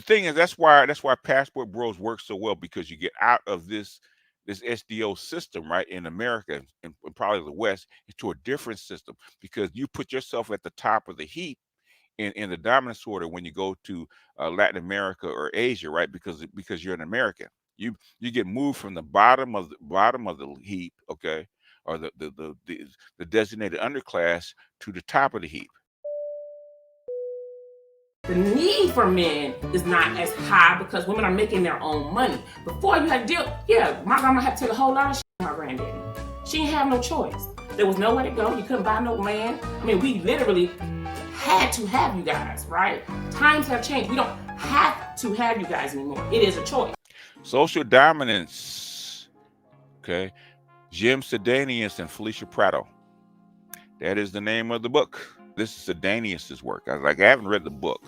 The thing is, that's why Passport Bros works so well, because you get out of this SDO system, right, in America and probably the West, into a different system, because you put yourself at the top of the heap in the dominance order when you go to Latin America or Asia, right? Because you're an American, you get moved from the bottom of the heap, okay, or the designated underclass to the top of the heap. The need for men is not as high because women are making their own money. Before you had to deal, yeah, my grandma had to take a whole lot of shit from my granddaddy. She didn't have no choice. There was nowhere to go. You couldn't buy no land. I mean, we literally had to have you guys, right? Times have changed. We don't have to have you guys anymore. It is a choice. Social dominance, okay? Jim Sidanius and Felicia Prato. That is the name of the book. This is Sidanius's work. I haven't read the book,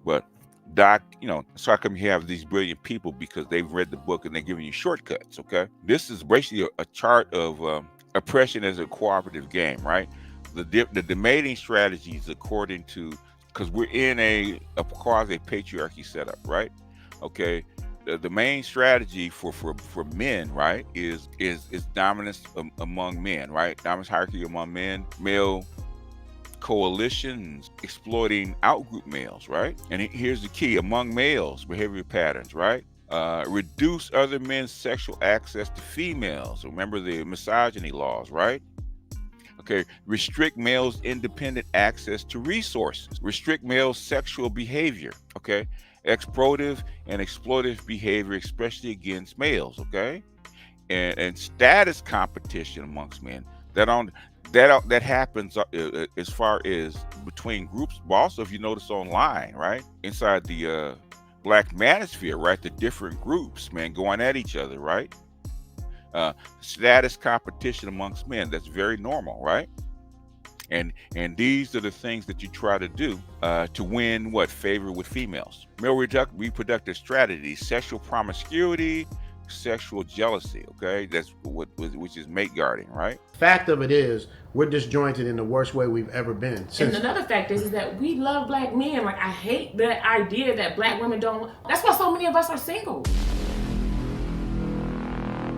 but Doc, so how come you have these brilliant people? Because they've read the book and they're giving you shortcuts, okay? This is basically a chart of oppression as a cooperative game, right? The debating strategies according to, because we're in a quasi-patriarchy setup, right? Okay, the main strategy for men, right, is dominance among men, right? Dominance hierarchy among men, male coalitions exploiting outgroup males, right? And here's the key: among males, behavior patterns, right? Reduce other men's sexual access to females. Remember the misogyny laws, right? Okay, restrict males' independent access to resources. Restrict males' sexual behavior. Okay, exploitive and exploitive behavior, especially against males. Okay, and status competition amongst men. That happens as far as between groups, but also if you notice online, right, inside the Black manosphere, right, the different groups, man, going at each other, right? Status competition amongst men, that's very normal, right? And these are the things that you try to do to win favor with females. Male reproductive strategies: sexual promiscuity, sexual jealousy, okay? That's which is mate guarding, right? Fact of it is, we're disjointed in the worst way we've ever been. And another fact is that we love Black men. Like, I hate the idea that Black women don't. That's why so many of us are single.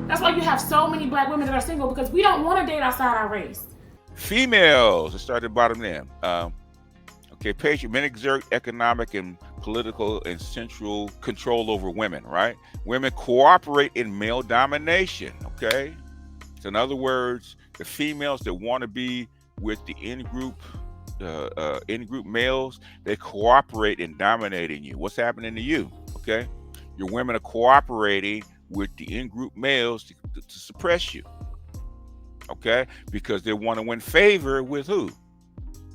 That's why you have so many Black women that are single, because we don't want to date outside our race. Females, let's start at the bottom then. Okay, men exert economic and political and central control over women, right? Women cooperate in male domination, okay? So in other words, the females that want to be with the in-group males, they cooperate in dominating you. What's happening to you, okay? Your women are cooperating with the in-group males to suppress you, okay? Because they want to win favor with who?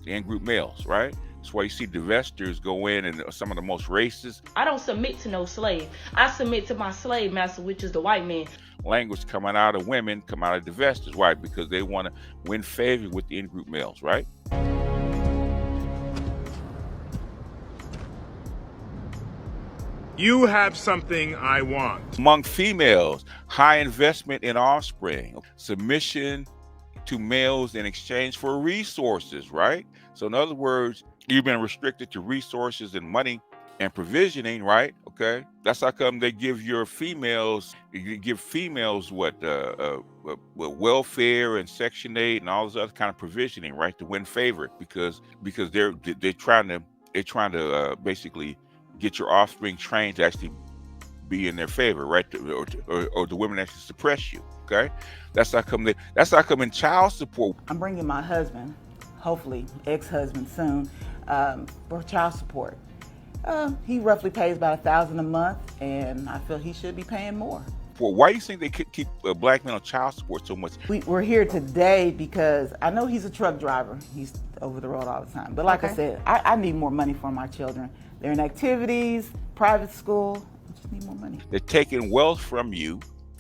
The in-group males, right? That's why you see divestors go in and some of the most racist. I don't submit to no slave. I submit to my slave master, which is the white man. Language coming out of women, come out of divestors, right? Because they want to win favor with the in-group males, right? You have something I want. Among females, high investment in offspring, submission to males in exchange for resources, right? So in other words, you've been restricted to resources and money and provisioning, right? Okay, that's how come they give females welfare and Section 8 and all this other kind of provisioning, right, to win favor, because they're trying to basically get your offspring trained to actually be in their favor, right? Or the women actually suppress you. Okay, that's how come in child support. I'm bringing my husband, hopefully ex-husband soon, for child support. He roughly pays about $1,000 a month, and I feel he should be paying more. Well, why do you think they could keep Black men on child support so much? We're here today because I know he's a truck driver. He's over the road all the time. But like I said, I need more money for my children. They're in activities, private school. I just need more money. They're taking wealth from you,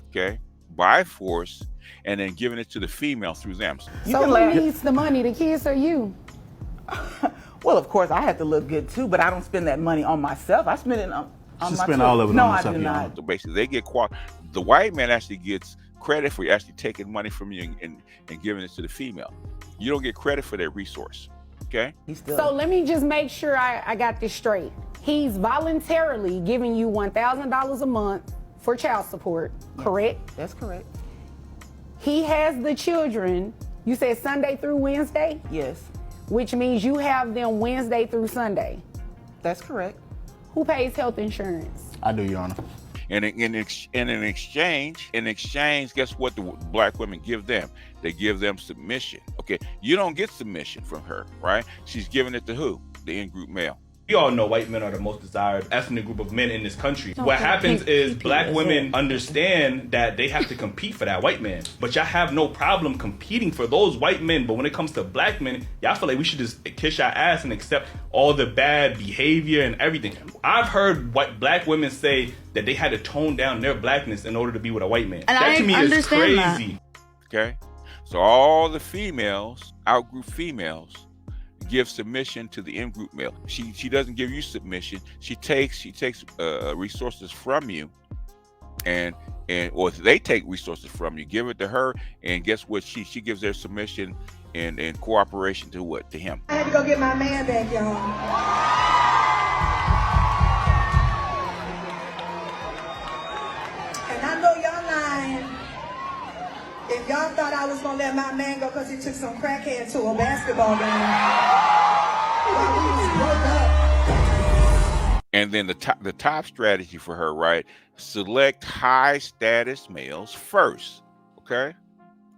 okay, by force, and then giving it to the female through them. So who needs the money, the kids or you? Well, of course, I have to look good too, but I don't spend that money on myself. I spend it on my spend all of it no, on I myself. do not. So basically, they get the white man actually gets credit for actually taking money from you and giving it to the female. You don't get credit for that resource. Okay. He's still. So let me just make sure I got this straight. He's voluntarily giving you $1,000 a month for child support, correct? That's correct. He has the children, you said Sunday through Wednesday, Yes, which means you have them Wednesday through Sunday. that's correct. Who pays health insurance? I do, Your Honor. And in exchange, guess what the black women give them? They give them submission. Okay, you don't get submission from her, right? She's giving it to who? The in-group male. We all know white men are the most desired ethnic group of men in this country. What happens is black women understand that they have to compete for that white man. But y'all have no problem competing for those white men. But when it comes to black men, y'all feel like we should just kiss our ass and accept all the bad behavior and everything. I've heard black women say that they had to tone down their blackness in order to be with a white man. And that I to me is crazy. Okay, so all the females, out-group females, give submission to the in-group male. She doesn't give you submission. She takes resources from you, or they take resources from you, give it to her, and guess what? She gives their submission and cooperation to what? To him. I had to go get my man back, y'all. And I know y'all lying. If y'all thought I was gonna let my man go because he took some crackhead to a basketball game, while we was broke up. And then the top strategy for her, right? Select high status males first, okay?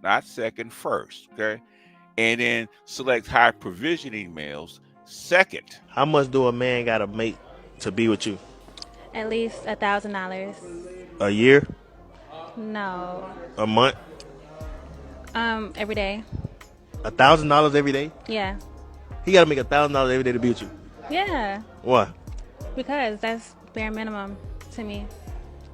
Not second, first, okay? And then select high provisioning males second. How much do a man gotta make to be with you? At least $1,000. A year? No. A month? Every day. $1,000 every day? Yeah. He gotta make $1,000 every day to be with you. Yeah. Why? Because that's bare minimum to me.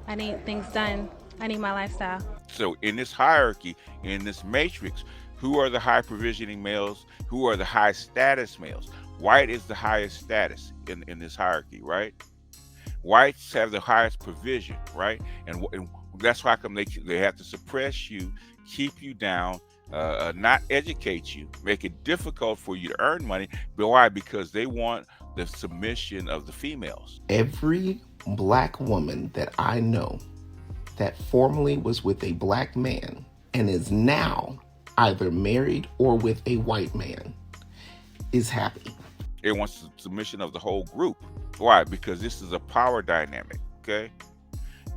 I need things done. I need my lifestyle. So in this hierarchy, in this matrix, who are the high provisioning males? Who are the high status males? White is the highest status in this hierarchy, right? Whites have the highest provision, right? And that's why come they have to suppress you, keep you down, not educate you, make it difficult for you to earn money. But why? Because they want the submission of the females. Every black woman that I know that formerly was with a black man and is now either married or with a white man is happy. It wants the submission of the whole group. Why? Because this is a power dynamic, okay?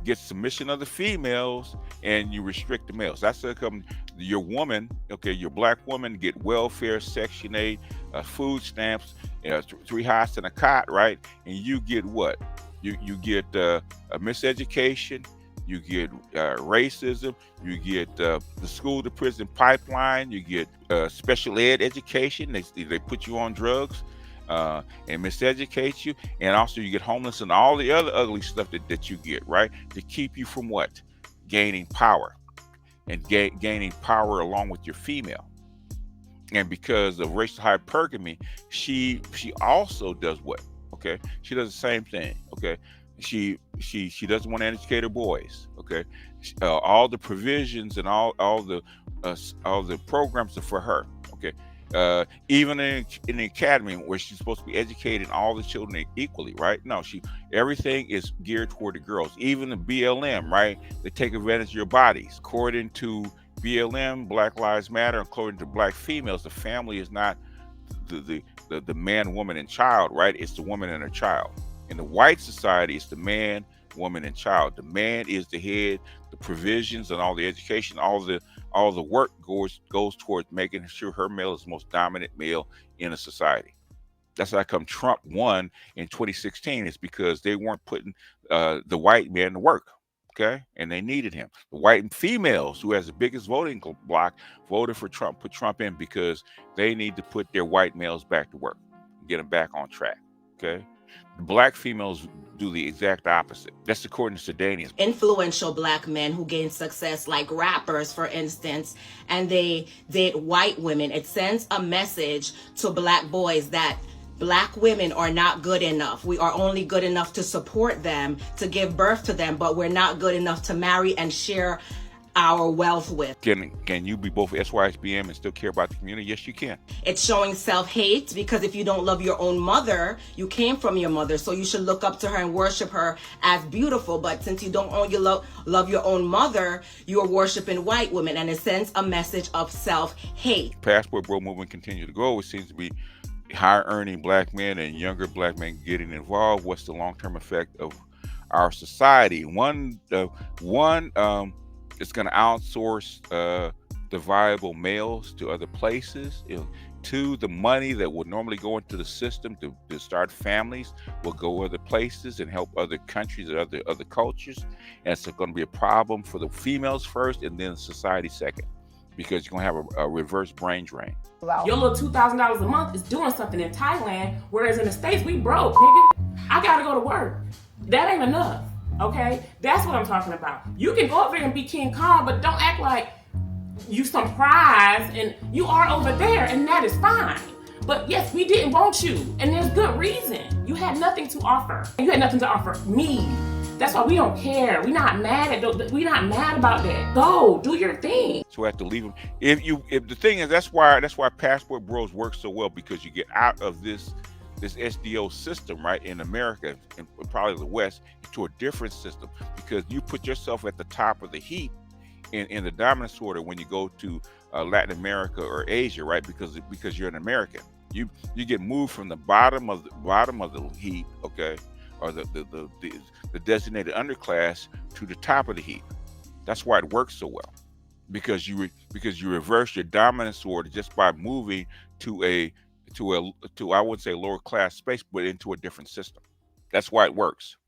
Get submission of the females and you restrict the males. That's how come your woman, okay, your black woman get welfare, Section 8, food stamps, 3 hots and a cot, right? And you get what? You get a miseducation, you get racism, you get the school to prison pipeline, you get special ed education, they put you on drugs and miseducate you, and also you get homeless and all the other ugly stuff that you get, right? To keep you from what? Gaining power, and gaining power along with your female. And because of racial hypergamy, she also does what? Okay, she does the same thing. Okay, she doesn't want to educate her boys. Okay, all the provisions and all the programs are for her. Okay, even in the academy where she's supposed to be educating all the children equally, right? No, everything is geared toward the girls. Even the BLM, right? They take advantage of your bodies. According to BLM, Black Lives Matter, according to black females, the family is not the man, woman, and child, right? It's the woman and her child. In the white society, it's the man, woman, and child. The man is the head. The provisions and all the education, all the work goes towards making sure her male is the most dominant male in a society. That's how come Trump won in 2016. It's because they weren't putting the white man to work. Okay, and they needed him. The white females, who has the biggest voting bloc, voted for Trump, put Trump in because they need to put their white males back to work, get them back on track. Okay, the black females do the exact opposite. That's according to Sidanius. Influential black men who gain success, like rappers, for instance, and they date white women. It sends a message to black boys that black women are not good enough. We are only good enough to support them, to give birth to them, but we're not good enough to marry and share our wealth with. Can you be both SYSBM and still care about the community? Yes, you can. It's showing self-hate, because if you don't love your own mother, you came from your mother, so you should look up to her and worship her as beautiful. But since you don't love your own mother, you are worshiping white women, and it sends a message of self-hate. Passport Bro movement continue to grow. It seems to be higher earning black men and younger black men getting involved. What's the long-term effect of our society? One, it's going to outsource the viable males to other places. Two, the money that would normally go into the system to start families will go other places and help other countries and other cultures. And it's going to be a problem for the females first, and then society second, because you're going to have a reverse brain drain. Your little $2,000 a month is doing something in Thailand, whereas in the States, we broke, nigga. I gotta go to work. That ain't enough, okay? That's what I'm talking about. You can go over there and be King Kong, but don't act like you some prize, and you are over there, and that is fine. But yes, we didn't want you, and there's good reason. You had nothing to offer. You had nothing to offer me. That's why we don't care. We're not mad about that. Go, do your thing. So we have to leave them. If the thing is, that's why Passport Bros works so well, because you get out of this SDO system, right, in America and probably the West, to a different system, because you put yourself at the top of the heap in the dominance order when you go to Latin America or Asia, right? Because you're an American, you get moved from the bottom of the heap, okay, or the designated underclass to the top of the heap. That's why it works so well, because you reverse your dominance order just by moving to I wouldn't say lower class space, but into a different system. That's why it works.